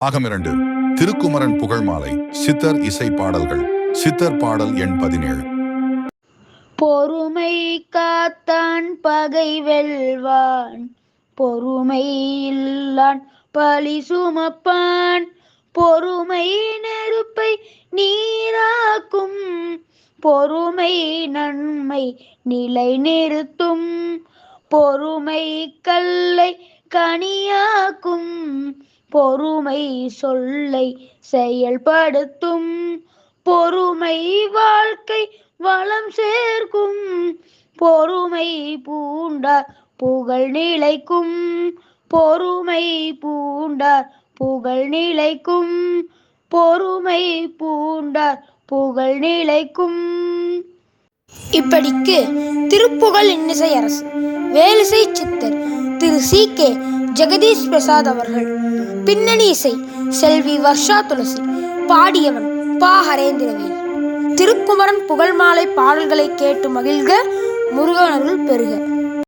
பாகம் 2 திருக்குமரன் புகழ்மாலை சித்தர் இசை பாடல்கள். சித்தர் பாடல் எண் 17. பொறுமை காத்தான் பகை வெல்வான், பொறுமை இல்லான் பழி சுமப்பான். பொறுமை நெருப்பை நீராக்கும், பொறுமை நன்மை நிலை நிறுத்தும். பொறுமை கல்லை கனியாக்கும், பொறுமை சொல்லை செயல்படுத்தும். பொறுமை வாழ்க்கை வளம் சேர்க்கும், பொறுமை பூண்டார் புகழ் நிலைக்கும். பொறுமை பூண்டார் புகழ் நிலைக்கும், பொறுமை பூண்டார் புகழ் நிலைக்கும். இப்படிக்கு திருப்புகழ் இன்னிசை அரசு வேலிசை சித்தர் திரு சி.கே. ஜெகதீஷ் பிரசாத் அவர்கள். பின்னணி இசை செல்வி வர்ஷா துளசி. பாடியவன் பா. ஹரேந்திரவேல். திருக்குமரன் புகழ்மாலை பாடல்களை கேட்டு மகிழ்க. முருகனருள் பெறுக.